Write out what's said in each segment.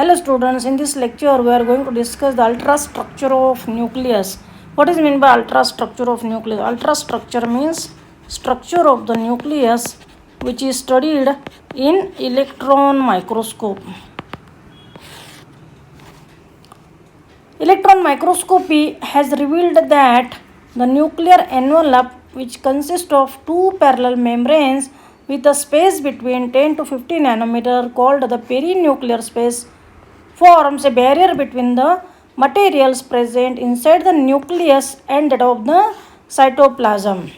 Hello students, in this lecture we are going to discuss the ultrastructure of nucleus. What is meant by ultrastructure of nucleus? Ultrastructure means structure of the nucleus which is studied in electron microscope. Electron microscopy has revealed that the nuclear envelope, which consists of two parallel membranes with a space between 10 to 50 nanometer called the perinuclear space, forms a barrier between the materials present inside the nucleus and that of the cytoplasm.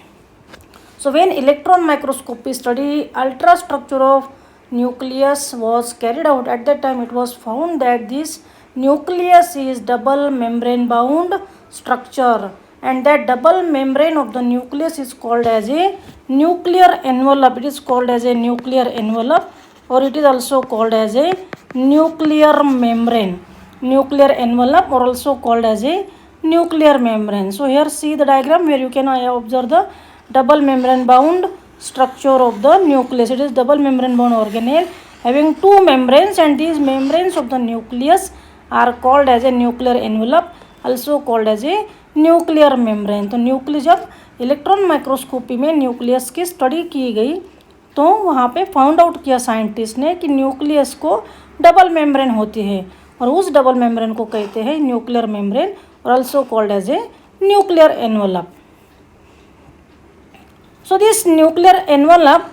So when electron microscopy study ultrastructure of nucleus was carried out, at that time it was found that this nucleus is double membrane bound structure, and that double membrane of the nucleus is called as a nuclear envelope. It is called as a nuclear envelope, or it is also called as a nuclear membrane. Nuclear envelope, or also called as a nuclear membrane. So here see the diagram where you can observe the double membrane bound structure of the nucleus. It is double membrane bound organelle having two membranes, and these membranes of the nucleus are called as a nuclear envelope, also called as a nuclear membrane. तो nucleus जब electron microscopy में nucleus की study की गई तो वहाँ पे found out किया साइंटिस्ट ने कि न्यूक्लियस को डबल मेम्ब्रेन होती है, और उस डबल मेम्ब्रेन को कहते हैं न्यूक्लियर मेम्ब्रेन, और also called as a nuclear envelope. So this nuclear envelope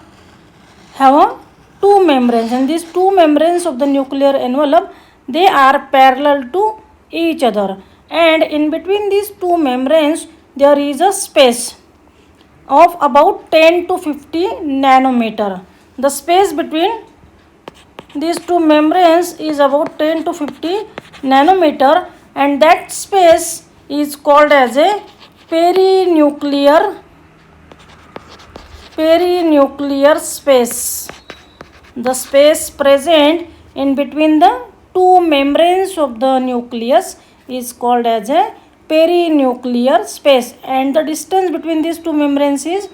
have two membranes, and these two membranes of the nuclear envelope, they are parallel to each other, and in between these two membranes there is a space of about 10 to 50 nanometer. The space between these two membranes is about 10 to 50 nanometer, and that space is called as a perinuclear space. The space present in between the two membranes of the nucleus is called as a perinuclear space, and the distance between these two membranes is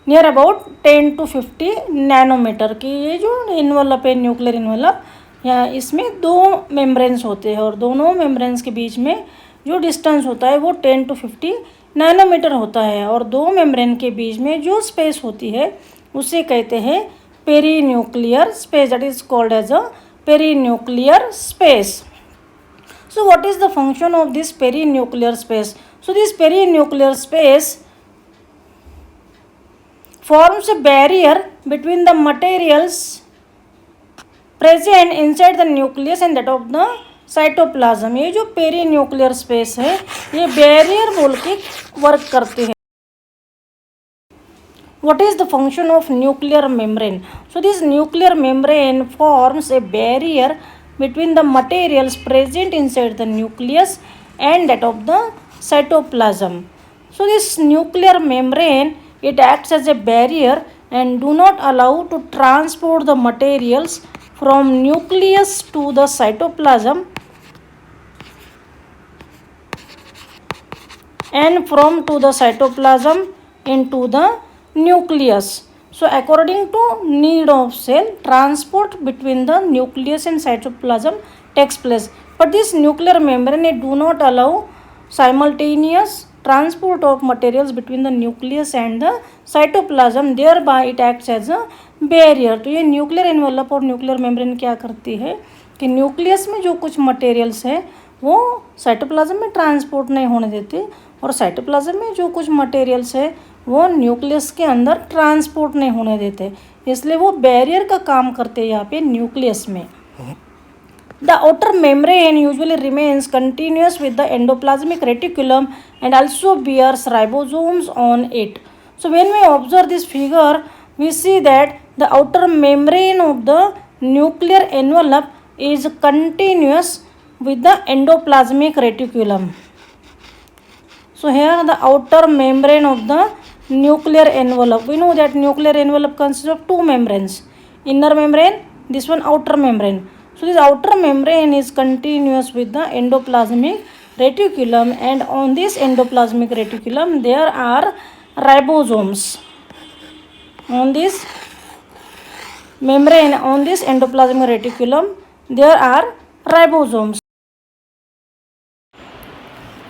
near about 10 to 50 nanometer की. ये जो envelope है nuclear envelope, यहाँ इसमें दो membranes होते हैं, और दोनों मेम्ब्रेन्स के बीच में जो डिस्टेंस होता है वो 10 to 50 नैनोमीटर होता है, और दो मेम्ब्रेन के बीच में जो स्पेस होती है उसे कहते हैं perinuclear space. That is called as a perinuclear space. So what is the function of this perinuclear space? So this perinuclear space forms a barrier between the materials present inside the nucleus and that of the cytoplasm. ये जो perinuclear space है ये barrier बोल के work करते हैं. What is the function of nuclear membrane? So this nuclear membrane forms a barrier between the materials present inside the nucleus and that of the cytoplasm. So this nuclear membrane, it acts as a barrier and do not allow to transport the materials from nucleus to the cytoplasm and from to the cytoplasm into the nucleus. So according to need of cell, transport between the nucleus and cytoplasm takes place, but this nuclear membrane do not allow simultaneous transport of materials between the nucleus and the cytoplasm, thereby it acts as a barrier. तो ये nuclear envelope और nuclear membrane क्या करती है कि nucleus में जो कुछ मटेरियल्स है वो साइटोप्लाज्म में ट्रांसपोर्ट नहीं होने देते, और साइटोप्लाज्म में जो कुछ मटेरियल्स है वो न्यूक्लियस के अंदर ट्रांसपोर्ट नहीं होने देते, इसलिए वो बैरियर का काम करते हैं यहाँ पे न्यूक्लियस में. The outer membrane usually remains continuous with the endoplasmic reticulum and also bears ribosomes on it. So when we observe this figure, we see that the outer membrane of the nuclear envelope is continuous with the endoplasmic reticulum. So here the outer membrane of the nuclear envelope, we know that nuclear envelope consists of two membranes, inner membrane, this one outer membrane. So this outer membrane is continuous with the endoplasmic reticulum, and on this endoplasmic reticulum there are ribosomes. On this membrane, on this endoplasmic reticulum there are ribosomes.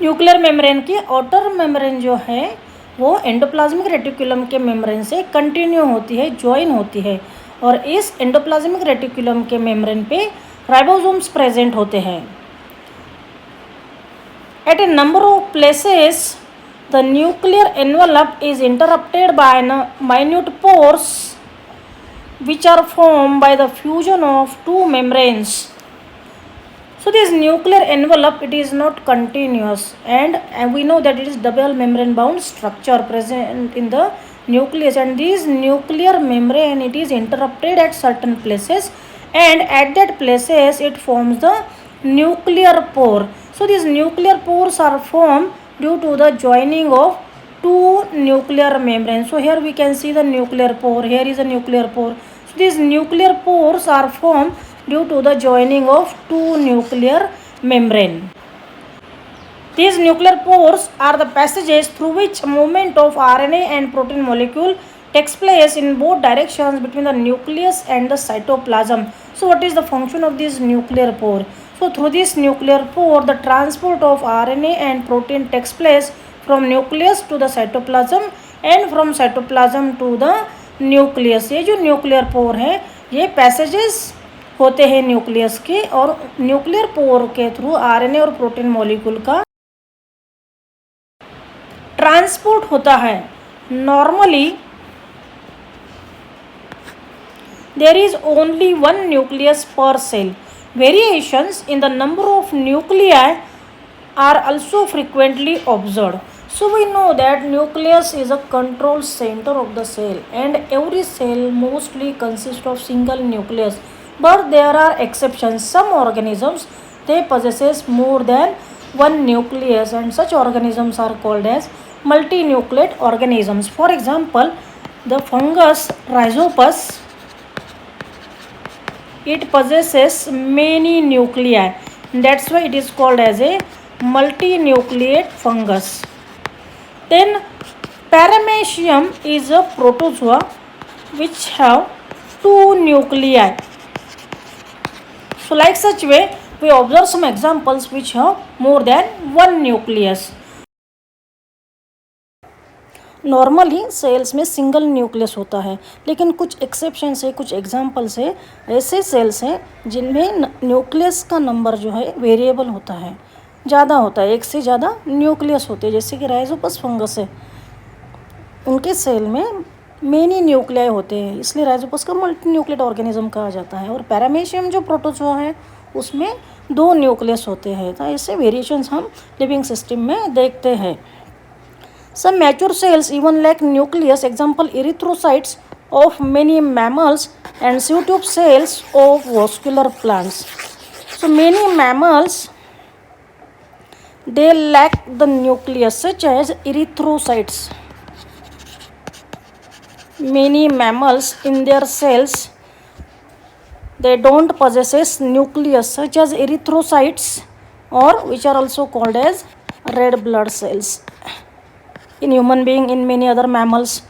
Nuclear membrane की outer membrane जो है वो endoplasmic reticulum के membrane से continue होती है, join होती है, और इस एंडोप्लाज्मिक रेटिकुलम के मेम्ब्रेन पे राइबोसोम्स प्रेजेंट होते हैं। At a number of places, the nuclear envelope is interrupted by minute pores which are formed by the fusion of two membranes. So this nuclear envelope, it is not continuous, and we know that it is double membrane bound structure present in the nucleus, and this nuclear membrane, it is interrupted at certain places, and at that places it forms the nuclear pore. So these nuclear pores are formed due to the joining of two nuclear membranes. So here we can see the nuclear pore, here is a nuclear pore. So these nuclear pores are formed due to the joining of two nuclear membrane. These nuclear pores are the passages through which movement of RNA and protein molecule takes place in both directions between the nucleus and the cytoplasm. So what is the function of this nuclear pore? So through this nuclear pore, the transport of RNA and protein takes place from nucleus to the cytoplasm and from cytoplasm to the nucleus. ये जो nuclear pore है ये passages होते हैं nucleus के, और nuclear pore के through RNA और प्रोटीन मॉलिक्यूल का ट्रांसपोर्ट होता है। Normally there is only one nucleus per cell. Variations in the number of nuclei are also frequently observed. So we know that nucleus is a control center of the cell, and every cell mostly consists of single nucleus. But there are exceptions. Some organisms, they possesses more than one nucleus, and such organisms are called as multinucleate organisms. For example, the fungus Rhizopus, it possesses many nuclei. That's why it is called as a multinucleate fungus. Then Paramecium is a protozoa which have two nuclei. So like such way we observe some examples which have more than one nucleus. Normally cells में single nucleus होता है, लेकिन कुछ exceptions है, कुछ examples है, ऐसे sales हैं जिनमें न्यूक्लियस का नंबर जो है वेरिएबल होता है, ज़्यादा होता है, एक से ज़्यादा न्यूक्लियस होते हैं, जैसे कि राइजोपस फंगस है, उनके सेल में मेनी न्यूक्लियाई होते हैं, इसलिए राइजोपस का मल्टी न्यूक्लिएट ऑर्गेनिज्म कहा जाता है। और पैरामेशियम जो प्रोटोजोआ है उसमें दो न्यूक्लियस होते हैं। तो ऐसे वेरिएशंस हम लिविंग सिस्टम में देखते हैं। Some mature cells even lack nucleus. Example, erythrocytes of many mammals and pseudotube cells of vascular plants. So many mammals, they lack the nucleus, such as erythrocytes. Many mammals in their cells, they don't possess nucleus, such as erythrocytes, or which are also called as red blood cells. In human being, in many other mammals,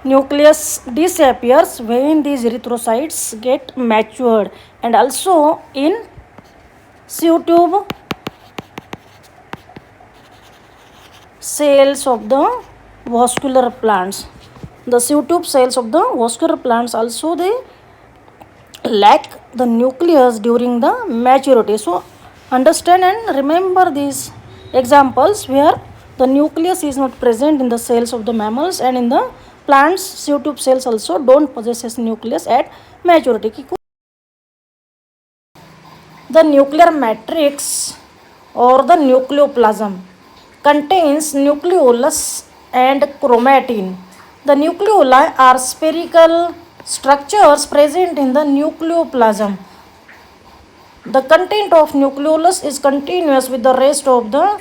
nucleus disappears when these erythrocytes get matured, and also in pseudotube cells of the vascular plants. The pseudotube cells of the vascular plants also, they lack the nucleus during the maturity. So understand and remember these examples where the nucleus is not present in the cells of the mammals, and in the plants pseudotube cells also don't possess nucleus at maturity. The nuclear matrix or the nucleoplasm contains nucleolus and chromatin. The nucleoli are spherical structures present in the nucleoplasm. The content of nucleolus is continuous with the rest of the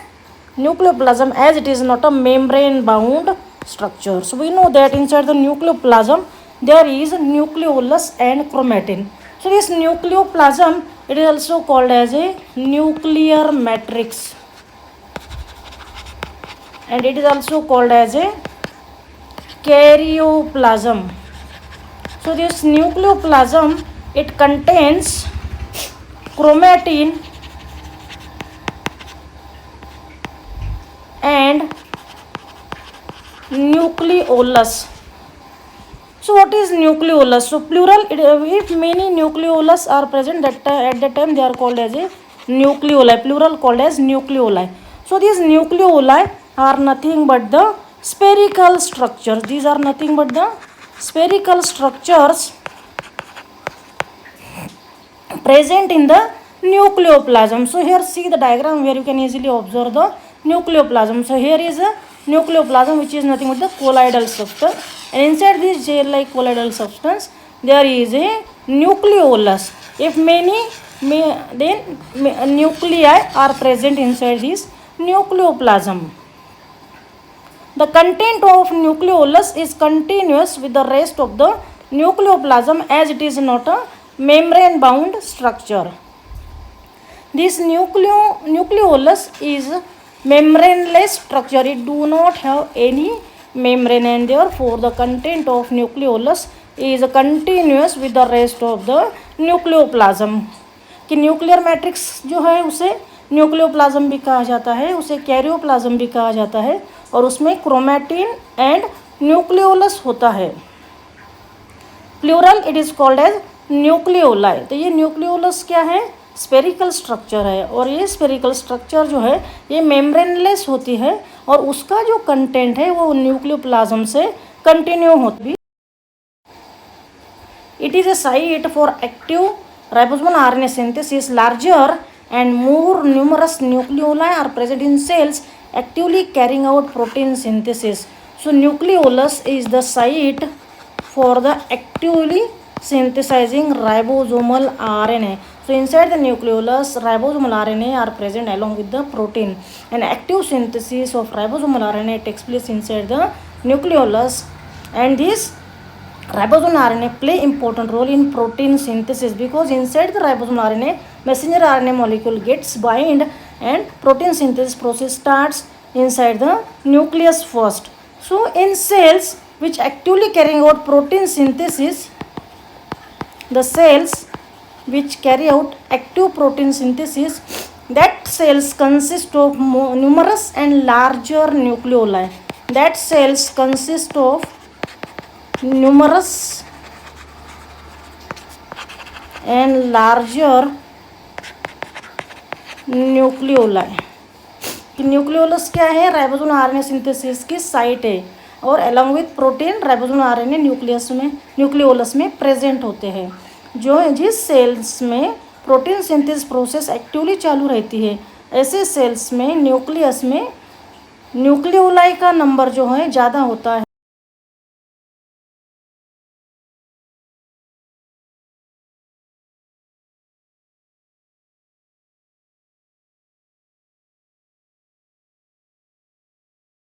nucleoplasm, as it is not a membrane bound structure. So we know that inside the nucleoplasm there is nucleolus and chromatin. So this nucleoplasm, it is also called as a nuclear matrix, and it is also called as a karyoplasm. So this nucleoplasm, it contains chromatin and nucleolus. So what is nucleolus? So plural, if many nucleolus are present, that at that time they are called as a nucleoli, plural called as nucleoli. So these nucleoli are nothing but the spherical structures. These are nothing but the spherical structures present in the nucleoplasm. So here see the diagram where you can easily observe the nucleoplasm. So here is a nucleoplasm, which is nothing but the colloidal substance, and inside this gel-like colloidal substance there is a nucleolus. If many nuclei are present inside this nucleoplasm. The content of nucleolus is continuous with the rest of the nucleoplasm, as it is not a membrane bound structure. This nucleolus is membraneless structure. It do not have any membrane, and therefore the content of nucleolus is continuous with the rest of the nucleoplasm. कि nuclear matrix जो है उसे nucleoplasm भी कहा जाता है, उसे karyoplasm भी कहा जाता है, और उसमें क्रोमैटिन एंड न्यूक्लियोलस होता है. Plural it is called as nucleoli. तो ये न्यूक्लियोलस क्या है? स्पेरिकल स्ट्रक्चर है, और ये स्पेरिकल स्ट्रक्चर जो है ये मेम्ब्रेनलेस होती है, और उसका जो कंटेंट है वो न्यूक्लियोप्लाज्म से कंटिन्यू होती है. It is a site for active ribosomal RNA synthesis. Larger and more numerous nucleoli are present in cells actively carrying out protein synthesis. So nucleolus is the site for the actively synthesizing ribosomal RNA. So inside the nucleolus, ribosomal RNA are present along with the protein, and active synthesis of ribosomal RNA takes place inside the nucleolus, and this ribosomal RNA play important role in protein synthesis, because inside the ribosomal RNA, messenger RNA molecule gets bind, and protein synthesis process starts inside the nucleus first. So in cells which actively carrying out protein synthesis, the cells which carry out active protein synthesis, that cells consist of numerous and larger nucleoli. That cells consist of numerous and larger nucleoli. Nucleolus क्या है? Ribosomal RNA synthesis की site है, और along with protein ribosomal RNA nucleolus में present होते हैं. जो जिस सेल्स में प्रोटीन सिंथेसिस प्रोसेस एक्टिवली चालू रहती है, ऐसे सेल्स में न्यूक्लियस में न्यूक्लियोलाई का नंबर जो है ज़्यादा होता है.